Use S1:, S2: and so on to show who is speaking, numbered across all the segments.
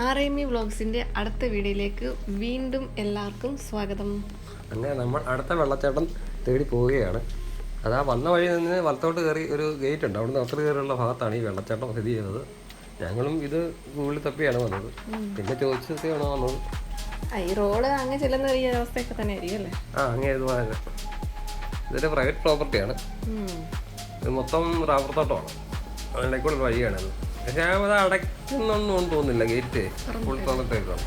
S1: ആർഎംഇ വ്ളോഗ്സിൻ്റെ അടുത്ത വീഡിയോയിലേക്ക് വീണ്ടും എല്ലാവർക്കും സ്വാഗതം.
S2: അങ്ങനെ നമ്മൾ അടുത്ത വെള്ളച്ചാട്ടം തേടി പോവുകയാണ്. അതാ വന്ന വഴി നിന്ന് വലത്തോട്ട് കയറി ഒരു ഗേറ്റ് ഉണ്ട്, അവിടെ നിന്ന് അത്ര കയറിയുള്ള ഭാഗത്താണ് ഈ വെള്ളച്ചാട്ടം സ്ഥിതി ചെയ്യുന്നത്. ഞങ്ങളും ഇത് ഗൂഗിളിൽ തപ്പിയാണ് വന്നത്, പിന്നെ ചോദിച്ചൊക്കെയാണോ വന്നത്.
S1: ഈ റോഡ് അങ്ങ് ചെല്ലുന്ന ഈ അവസ്ഥയൊക്കെ തന്നെ ആയിരിക്കും അല്ലേ?
S2: അങ്ങനെ ഇതുപോലെ ഇതൊരു പ്രൈവറ്റ് പ്രോപ്പർട്ടിയാണ്, ഇത് മൊത്തം റബ്ബർ തോട്ടമാണ്, അതിലേക്കൂടെ ഒരു വഴിയാണത്. പക്ഷേ അത് അടയ്ക്കുന്നൊന്നും തോന്നുന്നില്ല, ഗേറ്റ് ഫുൾ തുറന്നിട്ടേക്കാണ്.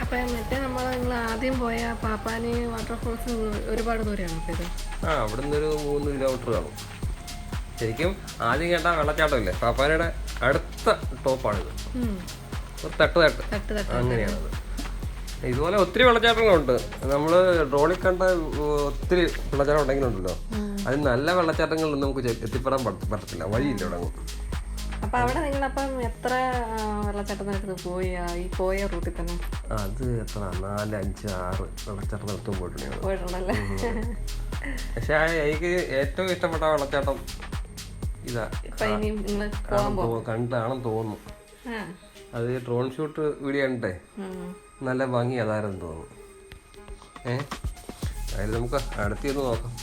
S1: അപ്പം മറ്റേ നിങ്ങൾ ആദ്യം പോയ പാപ്പാനി വാട്ടർഫോൾസ് ഒരുപാട് ദൂരെയാണോ അപ്പോൾ ഇത്?
S2: അവിടെ നിന്നൊരു 3 കിലോമീറ്റർ കാണും. ശരിക്കും ആദ്യം കേട്ട വെള്ളച്ചാട്ടമില്ലേ, പാപ്പാനയുടെ അടുത്ത ടോപ്പാണിത്, ഒരു തട്ട് അങ്ങനെയാണത്. ഇതുപോലെ ഒത്തിരി വെള്ളച്ചാട്ടങ്ങളുണ്ട്. നമ്മൾ ഡ്രോണിൽ കണ്ട ഒത്തിരി വെള്ളച്ചാട്ടം ഉണ്ടെങ്കിലുണ്ടല്ലോ, അത് നല്ല വെള്ളച്ചാട്ടങ്ങളിൽ നമുക്ക് എത്തിപ്പെടാൻ പറ്റത്തില്ല, വഴിയില്ല ഇവിടെ.
S1: അപ്പൊ അവിടെ നിങ്ങളപ്പം എത്ര വെള്ളച്ചാട്ടത്തിനടുത്ത് പോയി ഈ പോയ റൂട്ടിൽ തന്നെ?
S2: അത് എത്ര 4, 5, 6 വെള്ളച്ചാട്ടം നടത്തും
S1: പോയിട്ടുണ്ടല്ലേ.
S2: പക്ഷെ എനിക്ക് ഏറ്റവും ഇഷ്ടപ്പെട്ട വെള്ളച്ചാട്ടം ഇതാ, കണ്ടാണെന്ന് തോന്നുന്നു. അത് ഡ്രോൺ ഷൂട്ട് വീഡിയോ കണ്ടേ, നല്ല ഭംഗി അതാരെന്ന് തോന്നുന്നു. അതിൽ നമുക്ക് അടുത്തൊന്ന് നോക്കാം.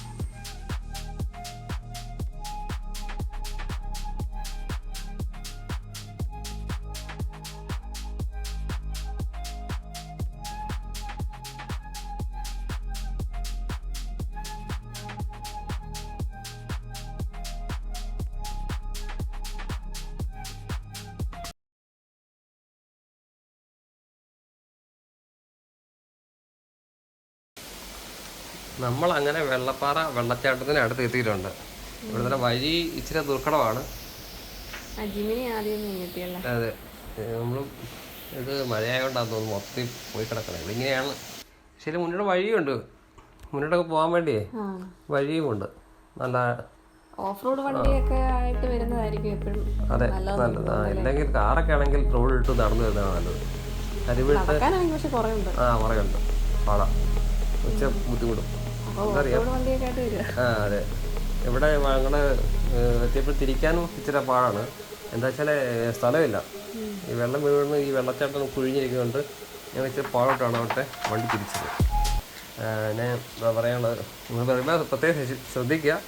S2: നമ്മൾ അങ്ങനെ വെള്ളപ്പാറ വെള്ളച്ചാട്ടത്തിന് അടുത്ത് എത്തിയിട്ടുണ്ട്. ഇവിടുത്തെ വഴി ഇച്ചിരി ദുർഘടമാണ്. അതെ, നമ്മൾ ഇത് മഴയായതുകൊണ്ടാന്ന് തോന്നുന്നു മൊത്തം പോയി കിടക്കണം. ഇവിടെങ്ങനെയാണ്, ശരി മുന്നോട്ട് വഴിയുണ്ട്, മുന്നോട്ടൊക്കെ പോകാൻ വേണ്ടിയേ വഴിയുമുണ്ട്. നല്ല
S1: ഓഫ് റോഡ് വണ്ടിയൊക്കെ ആയിട്ട് വരുന്നതായിരിക്കും എപ്പോഴും.
S2: അതെ, നല്ലത്. ഇല്ലെങ്കിൽ കാറൊക്കെ ആണെങ്കിൽ റോഡ് ഇട്ട് നടന്നു വരുന്നതാണ് നല്ലത്.
S1: അരുവിട്ട്
S2: കുറയുണ്ട്, പാടാം, ഉച്ച ബുദ്ധിമുട്ടും. അതെ, ഇവിടെ ഞങ്ങള് എത്തിയപ്പോൾ തിരിക്കാനും ഇച്ചിരി പാടാണ്. എന്താ വെച്ചാൽ സ്ഥലമില്ല, ഈ വെള്ളം വീഴുന്ന ഈ വെള്ളച്ചാട്ടം കുഴിഞ്ഞിരിക്കുന്നുണ്ട്. ഞങ്ങൾ ഇച്ചിരി പാടോട്ടാണ് അവിടുത്തെ വണ്ടി തിരിച്ചത്. പിന്നെ എന്താ പറയാനുള്ളത്, നിങ്ങൾ പറയുമ്പോൾ പ്രത്യേകം ശ്രദ്ധിക്കുക.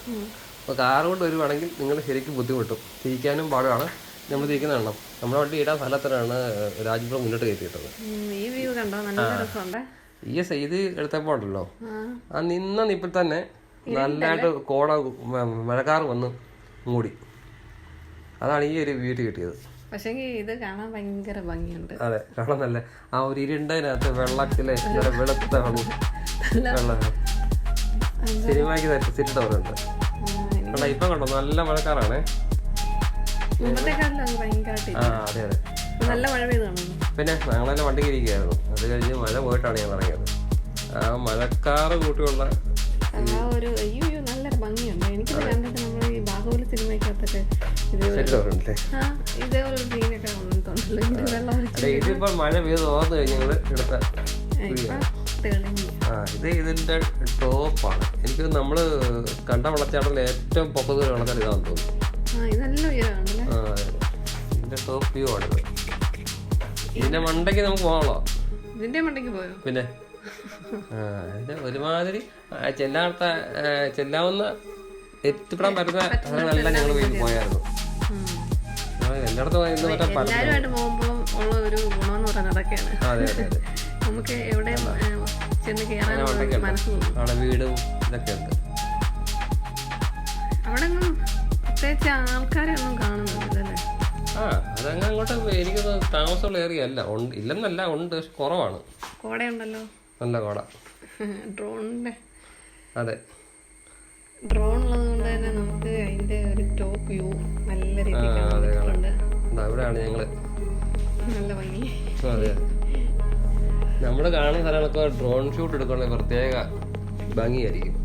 S2: അപ്പോൾ കാറ് കൊണ്ട് വരുവാണെങ്കിൽ നിങ്ങൾ ശരിക്കും ബുദ്ധിമുട്ടും, തിരിക്കാനും പാടാണ്. നമ്മൾ തിരിക്കുന്ന എണ്ണം നമ്മുടെ വണ്ടി ഇടാൻ സ്ഥലത്തിനാണ് രാജ്പുരം മുന്നോട്ട് കയറ്റിയിട്ടത്. ഈ സൈഡ് എടുത്തപ്പോൾ ഉണ്ടല്ലോ, ആ നിന്ന നിപ്പിൽ തന്നെ നല്ലതായിട്ട് മഴക്കാറ് വന്ന് മൂടി. അതാണ് ഈ ഒരു വ്യൂ കിട്ടിയത്.
S1: പക്ഷേ ഇത് കാണാൻ ഭയങ്കര ഭംഗിയുണ്ട്.
S2: അതെ, കാണാൻ നല്ല ആ ഒരു ഇരുണ്ടതിനകത്ത് വെള്ളത്തിലെ വെളുത്ത വെള്ളം സിനിമയ്ക്ക് സെറ്റിട്ടവരുണ്ട്. കണ്ടോ, ഇപ്പം കണ്ടോ നല്ല മഴക്കാറാണേ. അതെ അതെ,
S1: നല്ല മഴ പെയ്തു.
S2: പിന്നെ ഞങ്ങളെല്ലാം വണ്ടിക്ക് ഇരിക്കുകയായിരുന്നു. അത് കഴിഞ്ഞ് മഴ പോയിട്ടാണ് ഞങ്ങൾ ഇറങ്ങിയത്. ആ മഴക്കാറ് കൂട്ടിയുള്ള
S1: നല്ലൊരു ഭംഗിയുണ്ട്. എനിക്ക് കണ്ടിട്ട് നമ്മൾ ഈ ബാഹുബലി സിനിമയ്ക്കകത്തൊക്കെ
S2: ഇതിപ്പോ മഴ പെയ്ത് തോന്നു കഴിഞ്ഞ് ഞങ്ങൾ എടുത്ത ഇത് ഇതിന്റെ ടോപ്പാണ്. എനിക്ക് നമ്മള് കണ്ട വെള്ളച്ചാട്ടത്തിൽ ഏറ്റവും പൊക്കത്തിൽ വെള്ളച്ചാട്ടം ഇതാണെന്ന് തോന്നുന്നു. ഇതിന്റെ ടോപ്പ് വ്യൂ ആണിത്. ഇതിന്റെ മണ്ടയ്ക്ക് നമുക്ക് പോകാമല്ലോ.
S1: ഇതിന്റെ മണ്ടയ്ക്ക് പോയോ? പിന്നെ
S2: ഒരുമാതിരി ചെല്ലാവുന്ന എത്തിപ്പെടാൻ പറ്റുന്ന സ്ഥലങ്ങളെല്ലാം ഞങ്ങൾ പോയായിരുന്നു. എല്ലായിടത്തും അതെ അതെ അതെ,
S1: നമുക്ക് എവിടെ
S2: അവിടെ വീടും ഇതൊക്കെ ഉണ്ട്.
S1: അവിടെ പ്രത്യേകിച്ച് ആൾക്കാരെ ഒന്നും കാണുന്നില്ലല്ലേ?
S2: അതങ്ങ് അങ്ങോട്ട് എനിക്ക് താമസമുള്ള ഏരിയ അല്ല, ഇല്ലെന്നല്ല, ഉണ്ട്, പക്ഷെ കുറവാണ്.
S1: കോടയുണ്ടല്ലോ,
S2: നല്ല കോട.
S1: ഡ്രോണിന്റെ
S2: അതെ,
S1: ഡ്രോൺ ഉള്ളത് കൊണ്ട് തന്നെ നമുക്ക് അതിന്റെ ഒരു ടോപ്പ് വ്യൂ നല്ല രീതിയിലുണ്ട്.
S2: അവിടെയാണ് ഞങ്ങള്,
S1: നല്ല ഭംഗി.
S2: അതെ, നമ്മള് കാണുന്ന സ്ഥലങ്ങളൊക്കെ ഡ്രോൺ ഷൂട്ട് എടുക്കണ പ്രത്യേക ഭംഗിയായിരിക്കും.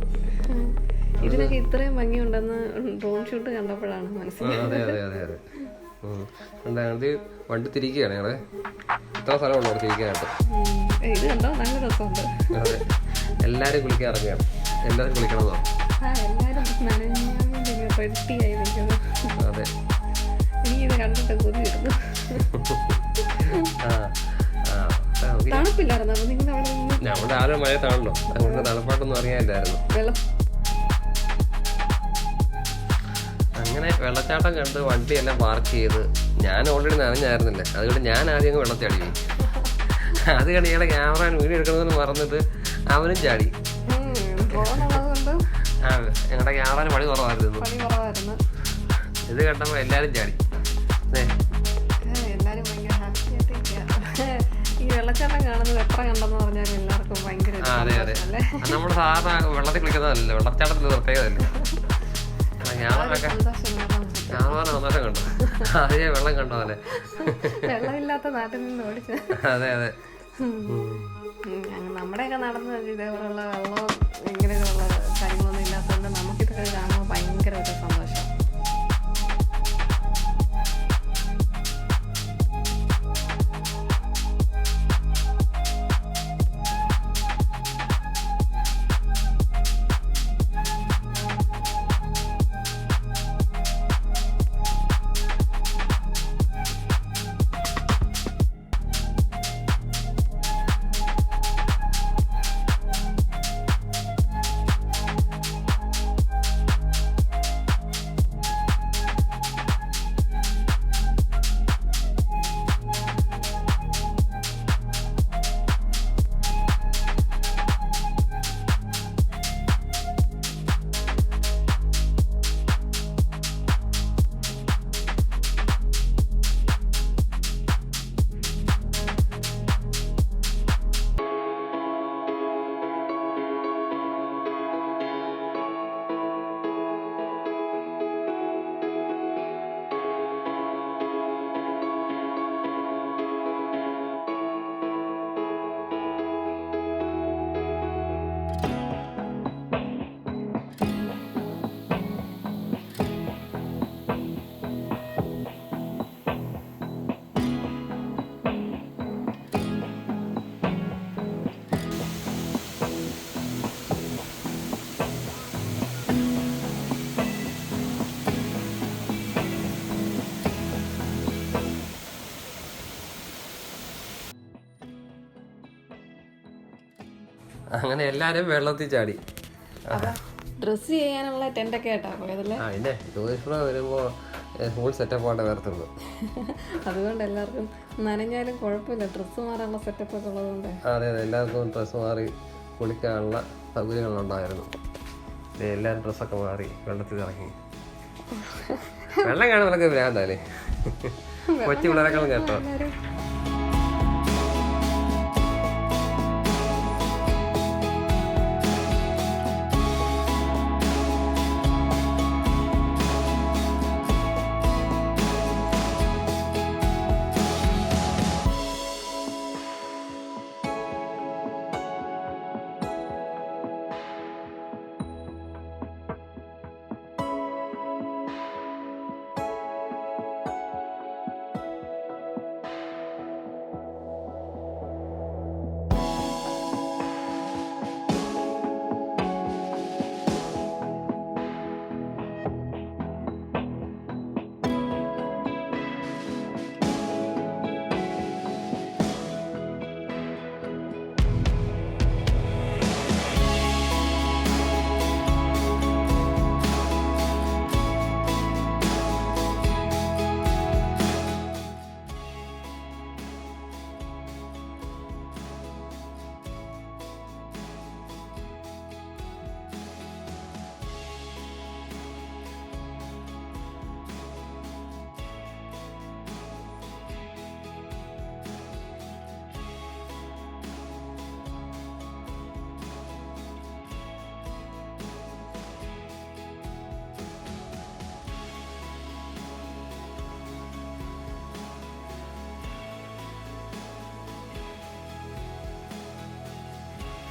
S1: ഇതിനൊക്കെ ഇത്രയും ഭംഗിയുണ്ടെന്ന് ഡ്രോൺ ഷൂട്ട് കണ്ടപ്പോഴാണ് മനസ്സിലായത്.
S2: അതെ അതെ അതെ അതെ, അത് വണ്ടി തിരിക്കുകയാണ് ഞങ്ങള്. ഇത്ര സ്ഥലമുണ്ടോ അവിടെ തിരിക്കാനായിട്ട്?
S1: ഇത് കണ്ടോ, നല്ല രസമുണ്ട്.
S2: അതെ, എല്ലാരും കുളിക്കാൻ ഇറങ്ങുകയാണ്, എല്ലാരും കുളിക്കണതോ.
S1: അതെ, എനിക്കിത് കണ്ടിട്ട് കൊതി കിട്ടുന്നു. തണുപ്പില്ലായിരുന്നു അപ്പൊ നിങ്ങൾ അവിടെ നിന്ന്
S2: നമ്മുടെ ആരും മഴയത്താണല്ലോ, അതുകൊണ്ട് തണുപ്പായിട്ടൊന്നും അറിയാനില്ലായിരുന്നു.
S1: വെള്ളം
S2: അങ്ങനെ വെള്ളച്ചാട്ടം കണ്ട് വണ്ടിയെല്ലാം പാർക്ക് ചെയ്ത് ഞാൻ ഓൾറെഡി നനഞ്ഞായിരുന്നില്ലേ, അതുകൊണ്ട് ഞാൻ ആദ്യം വെള്ളച്ചാടി പോയി. അത് കണ്ട് ഇയാളെ ക്യാമറ വീഡിയോ എടുക്കണമെന്ന് മറന്നിട്ട് അവനും ചാടി. ഞങ്ങളുടെ ക്യാമറ പണി കുറവായിരുന്നു. ഇത് കണ്ടപ്പോൾ എല്ലാവരും ചാടി.
S1: എല്ലാരും ഭയങ്കര ഹാപ്പി ആയിട്ടിരിക്കുക. ഈ വെള്ളച്ചാട്ടം കാണുന്നത് എത്ര കണ്ടെന്ന് പറഞ്ഞാൽ എല്ലാവർക്കും ഭയങ്കര
S2: അതെ അതെ, നമ്മുടെ സാധാരണ വെള്ളത്തിൽ കളിക്കുന്നതല്ലേ, വെള്ളച്ചാട്ടത്തിൽ പ്രത്യേകതല്ലേ. ക്യാമറയൊക്കെ സന്തോഷം കണ്ടു, അതേ വെള്ളം കണ്ടോ അല്ലേ,
S1: വെള്ളമില്ലാത്ത നാട്ടിൽ നിന്ന് ഓടിച്ചു.
S2: അതെ അതെ,
S1: നമ്മുടെയൊക്കെ നടന്ന് ഇതേപോലുള്ള വെള്ളം ഇങ്ങനെയുള്ള കാര്യങ്ങളൊന്നും ഇല്ലാത്തതുകൊണ്ട് നമുക്കിതൊക്കെ കാണുമ്പോൾ ഭയങ്കര ഒരു സന്തോഷം.
S2: അങ്ങനെ എല്ലാരും വെള്ളത്തിൽ ചാടി.
S1: ഡ്രസ് ചെയ്യാനുള്ള ടെന്റൊക്കെ ആയിട്ടാ പോയതല്ലേ.
S2: പിന്നെ ടൂറിസ്റ്റ് വരുമ്പോ ഫുൾ സെറ്റപ്പ് ആയിട്ട് വരത്തുള്ളൂ.
S1: അതുകൊണ്ട് എല്ലാവർക്കും നനഞ്ഞാലും കുഴപ്പമില്ല, ഡ്രസ്സ് മാറാനുള്ള സെറ്റപ്പ് ഒക്കെ ഉള്ളതുകൊണ്ട്.
S2: അതെ അതെ, എല്ലാവർക്കും ഡ്രസ്സ് മാറി കുളിക്കാനുള്ള സൗകര്യങ്ങളുണ്ടായിരുന്നു. എല്ലാവരും ഡ്രസ്സൊക്കെ മാറി വെള്ളത്തിൽ ഇറങ്ങി. വെള്ളം കാണുമ്പോഴൊക്കെ ഭ്രാന്താലേ, കൊച്ചു പിള്ളേരെക്കാളും കേട്ടോ.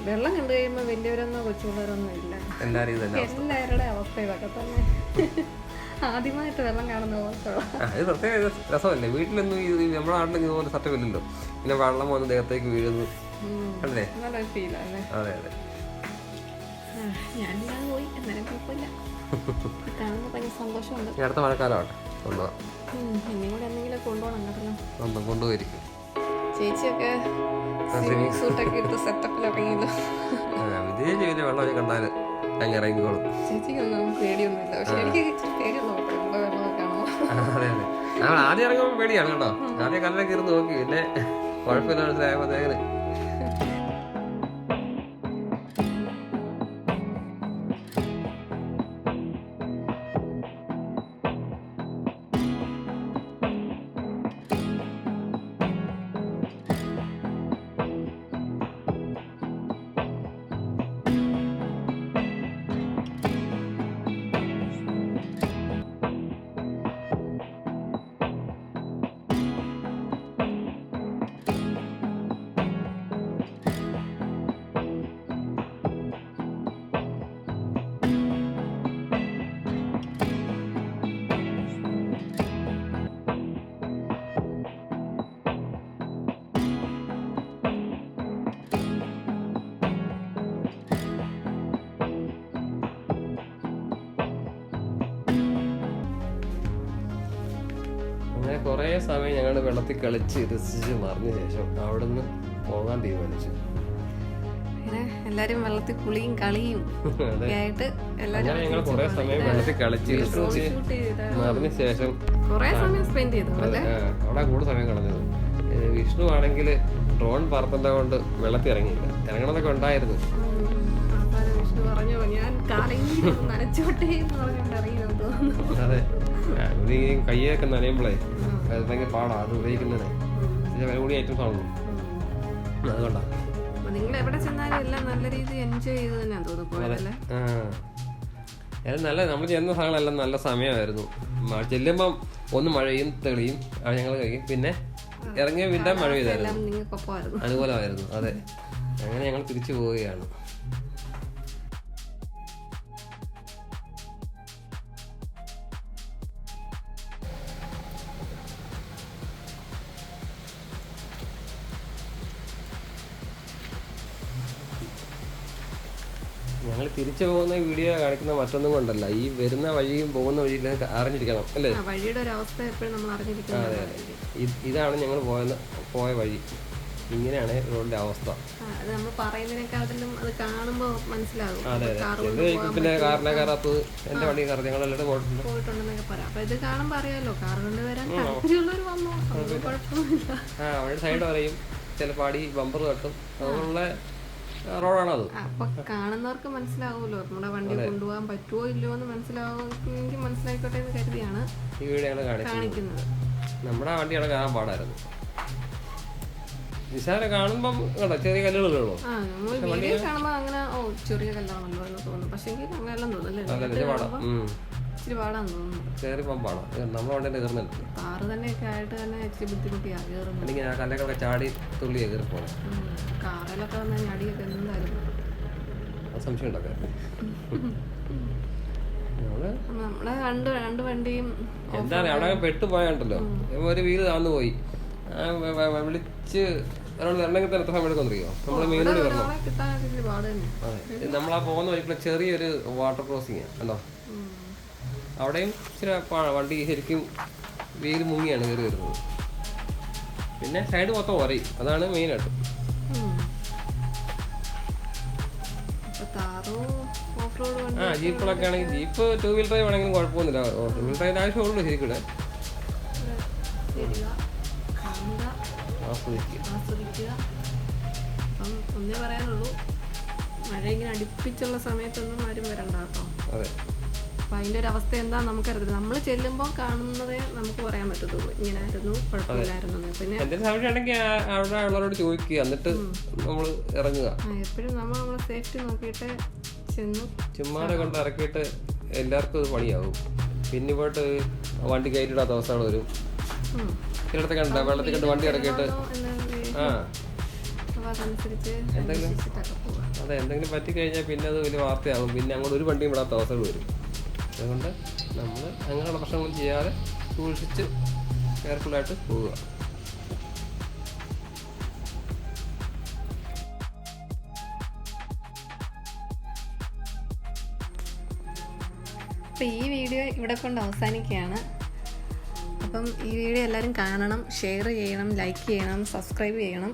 S1: വെള്ളം കണ്ടു കഴിയുമ്പോൾ വലിയവരൊന്നോ കൊച്ചുപിള്ളേരൊന്നും ഇല്ല, എല്ലാവരുടെ അവസ്ഥ ഇതൊക്കെ തന്നെ. ആദ്യമായിട്ട് വെള്ളം കാണുന്ന
S2: ഇത് പ്രത്യേക രസമല്ലേ. വീട്ടിലൊന്നും നമ്മുടെ നാട്ടിലൊന്നും ഇതുപോലെ സെറ്റപ്പ് ഇല്ലല്ലോ, പിന്നെ വെള്ളം വന്ന് ദേഹത്തേക്ക് വീഴുന്നു അല്ലേ,
S1: നല്ല ഫീലല്ലേ.
S2: അതെ അതെ,
S1: ഞാനില്ലാതെ പോയി എന്നാലും കുഴപ്പമില്ല, കാണുമ്പോൾ ഭയങ്കര സന്തോഷമുണ്ട്.
S2: അടുത്ത മഴക്കാലമാട്ടെ കൊണ്ടുപോകാം,
S1: എന്നെയും കൂടെ എന്തെങ്കിലും കൊണ്ടുപോകണം കേട്ടല്ലോ.
S2: കൊണ്ടുപോയിരിക്കും.
S1: ചേച്ചിയൊക്കെ സ്വിമ്മിങ് സൂട്ടൊക്കെ എടുത്ത് സെറ്റപ്പിൽ ഇറങ്ങിയല്ലോ.
S2: വിദേശ വലിയ വെള്ളം കണ്ടാൽ അങ്ങ് ഇറങ്ങിക്കോളും.
S1: ചേച്ചിക്കൊന്നും പേടിയൊന്നുമില്ല, പക്ഷെ എനിക്ക് ഇച്ചിരി പേടിയുള്ള വെള്ളമൊക്കെ കാണുമോ.
S2: അതെ അതെ, നമ്മൾ ആദ്യം ഇറങ്ങുമ്പോൾ പേടിയാണ് കേട്ടോ. ആദ്യം കല്ലൊക്കെ ഇരുന്ന് നോക്കി, പിന്നെ കുഴപ്പമില്ല മനസ്സിലായപ്പോഴത്തേന്. കുറേ സമയം ഞങ്ങൾ വെള്ളത്തിൽ കളിച്ച് രസിച്ച് മറിഞ്ഞ ശേഷം അവിടെ നിന്ന് പോകാൻ തീരുമാനിച്ചു.
S1: എല്ലാരും വെള്ളത്തിൽ കുളിയും കളിയും ആയിട്ട്
S2: ഞങ്ങൾ കുറേ സമയം വെള്ളത്തിൽ കളിച്ച് രസിച്ച് മറിഞ്ഞ ശേഷം
S1: കുറേ സമയം സ്പെൻഡ് ചെയ്തു.
S2: അവിടെ കൂടുതൽ സമയം കളഞ്ഞത്. വിഷ്ണു ആണെങ്കിൽ ഡ്രോൺ പറത്തേണ്ട കൊണ്ട് വെള്ളത്തിൽ ഇറങ്ങിയില്ല. ഇറങ്ങണമെന്നൊക്കെ ഉണ്ടായിരുന്നു.
S1: വിഷ്ണു പറഞ്ഞു ഞാൻ നനച്ചോട്ടെ.
S2: അതെ, കയ്യൊക്കെ നനയുമ്പോഴേ അത് ഭയങ്കര പാടാ അത് ഉപയോഗിക്കുന്നത്. വില കൂടിയ ഐറ്റംസ് ആണല്ലോ, അതുകൊണ്ടാ.
S1: നിങ്ങൾ എവിടെ ചെന്നാലും എല്ലാം നല്ല രീതിയിൽ എൻജോയ് ചെയ്ത് തന്നെയാണ് തോന്നുന്നു.
S2: നല്ല നമ്മൾ ചെന്ന സ്ഥലങ്ങളെല്ലാം നല്ല സമയമായിരുന്നു. ചെല്ലുമ്പം ഒന്ന് മഴയും തെളിയും ഞങ്ങൾ കഴിയും, പിന്നെ ഇറങ്ങിയ പിന്നെ മഴ പെയ്തായിരുന്നു, അനുകൂലമായിരുന്നു. അതെ, അങ്ങനെ ഞങ്ങൾ തിരിച്ചു പോവുകയാണ്. ഞങ്ങൾ തിരിച്ചു പോകുന്ന വീഡിയോ കാണിക്കുന്ന മറ്റൊന്നും കൊണ്ടല്ല, ഈ വരുന്ന വഴിയും പോകുന്ന വഴിയും അറിഞ്ഞിരിക്കണം അല്ലേ?
S1: വഴിയുടെ ഒരു അവസ്ഥ എപ്പോഴും നമ്മൾ അറിഞ്ഞിരിക്കണം.
S2: അതെ, ഇതാണ് ഞങ്ങൾ പോയ വഴി. ഇങ്ങനെയാണ് റോഡിന്റെ അവസ്ഥ.
S1: നമ്മൾ പറയുന്നതിനേക്കാളും അത് കാണുമ്പോൾ മനസ്സിലാകും.
S2: പിന്നെ കാറിനെ കയറാത്തത് എന്റെ വണ്ടി കയറി ഞങ്ങളെല്ലാം
S1: പോയിട്ടുണ്ടെന്നൊക്കെ പറയാം. അപ്പൊ ഇത് കാണുമ്പോൾ അറിയാലോ, കാർ കൊണ്ടുവരാൻ താല്പര്യമുള്ളവർ വന്നോ, കുഴപ്പമൊന്നുമില്ല.
S2: വഴിയുടെ സൈഡ് പറയും, ചിലപ്പോൾ അടി ബമ്പർ തട്ടും, അതുകൊണ്ടുള്ള റോഡാണത്.
S1: അപ്പൊ കാണുന്നവർക്ക് മനസ്സിലാവുമല്ലോ നമ്മുടെ വണ്ടി കൊണ്ടുപോകാൻ പറ്റുമോ ഇല്ലയോ എന്ന് മനസ്സിലാവുമെങ്കിൽ മനസ്സിലായിക്കോട്ടെ എന്ന് കരുതിയാണ്
S2: ഈ വീഡിയോ കാണിക്കുന്നത്. നമ്മുടെ വണ്ടിയാണ് കാണാൻ പാടായിരുന്നു. നിസാരെ കാണുമ്പം ചെറിയ കല്ലുകളുള്ളൂ.
S1: വീഡിയോ കാണുമ്പോ അങ്ങനെ ചെറിയ കല്ലാണല്ലോ എന്ന് തോന്നുന്നു. പക്ഷെ അങ്ങനെല്ലാം തോന്നുന്നല്ലേ, ഇച്ചിരി പാടാന്ന് തോന്നുന്നു.
S2: നമ്മുടെ വണ്ടി കയറുന്നുണ്ട്.
S1: കാറ് തന്നെയൊക്കെ ആയിട്ട് തന്നെ ഇച്ചിരി ബുദ്ധിമുട്ടിയാണ് കയറുന്നത്.
S2: കല്ലൊക്കെ ചാടി തുള്ളിയാ കയറി പോകണം.
S1: കാറിലൊക്കെ വന്ന ഞടിയൊക്കെ എന്തായാലും
S2: സംശയം ഉണ്ടാക്കാം.
S1: നമ്മളെ രണ്ട് വണ്ടിയും
S2: എന്താ അവിടെ പെട്ടുപോയാണ്ടല്ലോ, ഒരു വീല് താന്നു പോയി. വിളിച്ച് ഒരാൾ വരണമെങ്കിൽ തന്നെ എത്ര സമയം എടുക്കൊന്നിരിക്കോ? നമ്മള് മീനോട് വരണം. അതെ, നമ്മളാ പോകുന്ന വഴിക്കുള്ള ചെറിയൊരു വാട്ടർ ക്രോസിങ് കണ്ടോ, അവിടെയും ഇച്ചിരി വണ്ടി ശരിക്കും വീല് മുങ്ങിയാണ് കയറി വരുന്നത്. പിന്നെ സൈഡ് മൊത്തം ഒരയും, അതാണ് മെയിനായിട്ട്. ജീപ്പുകളൊക്കെ ആണെങ്കിൽ ജീപ്പ് 2 വീലർ ഡ്രൈവ് ആണെങ്കിലും കുഴപ്പമൊന്നുമില്ല. 2 വീലർ ഡ്രൈവിന് ആവശ്യമുള്ളൂ ശരിക്കും.
S1: ഒന്നേ പറയാനുള്ളൂ, മഴ ഇങ്ങനെ അടുപ്പിച്ചുള്ള സമയത്തൊന്നും ആരും വരണ്ട കേട്ടോ. അപ്പൊ അതിന്റെ ഒരു അവസ്ഥ എന്താ നമുക്കറിയില്ല. നമ്മൾ ചെല്ലുമ്പോൾ കാണുന്നതേ നമുക്ക് പറയാൻ പറ്റത്തുള്ളൂ, ഇങ്ങനെ ആയിരുന്നു, കുഴപ്പമില്ലായിരുന്നു. പിന്നെ
S2: അവിടെ ഉള്ളവരോട് ചോദിക്കുക, എന്നിട്ട് നമ്മൾ ഇറങ്ങുക.
S1: എപ്പോഴും നമ്മളെ സേഫ്റ്റി നോക്കിയിട്ട് ചെന്നു.
S2: ചുമ്മാതെ കൊണ്ട് ഇറക്കിയിട്ട് എല്ലാവർക്കും അത് പണിയാവും. പിന്നെ പോയിട്ട് വണ്ടി കയറ്റിടാത്ത അവസ്ഥകൾ വരും. ചിലടത്തൊക്കെ ഉണ്ട് വെള്ളത്തിൽ കണ്ട് വണ്ടി ഇറക്കിയിട്ട് എന്തെങ്കിലും പറ്റിക്കഴിഞ്ഞാൽ പിന്നെ അത് വലിയ വാർത്തയാകും. പിന്നെ അങ്ങോട്ട് ഒരു വണ്ടിയും വിടാത്ത അവസ്ഥകൾ വരും. അതുകൊണ്ട് നമ്മൾ അങ്ങനെയുള്ള പ്രശ്നങ്ങൾ ചെയ്യാതെ സൂക്ഷിച്ച് കെയർഫുള്ളായിട്ട് പോവുക.
S1: അപ്പോൾ ഈ വീഡിയോ ഇവിടെ കൊണ്ട് അവസാനിക്കുകയാണ്. അപ്പം ഈ വീഡിയോ എല്ലാവരും കാണണം, ഷെയർ ചെയ്യണം, ലൈക്ക് ചെയ്യണം, സബ്സ്ക്രൈബ് ചെയ്യണം.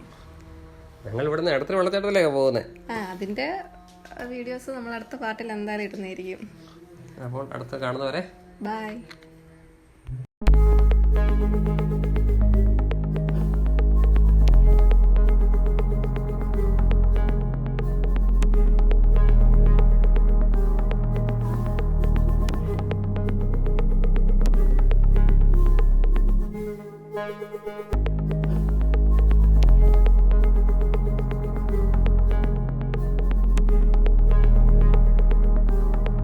S2: ഞങ്ങൾ ഇവിടുന്ന് ഇടത്തിൽ വെള്ളച്ചാട്ടത്തിലേക്കാണ് പോകുന്നത്.
S1: അതിൻ്റെ വീഡിയോസ് നമ്മൾ അടുത്ത പാർട്ടിൽ എന്തായാലും ഇടുന്നതായിരിക്കും.
S2: അപ്പോൾ അടുത്ത കാണുന്നവരെ
S1: ബൈ.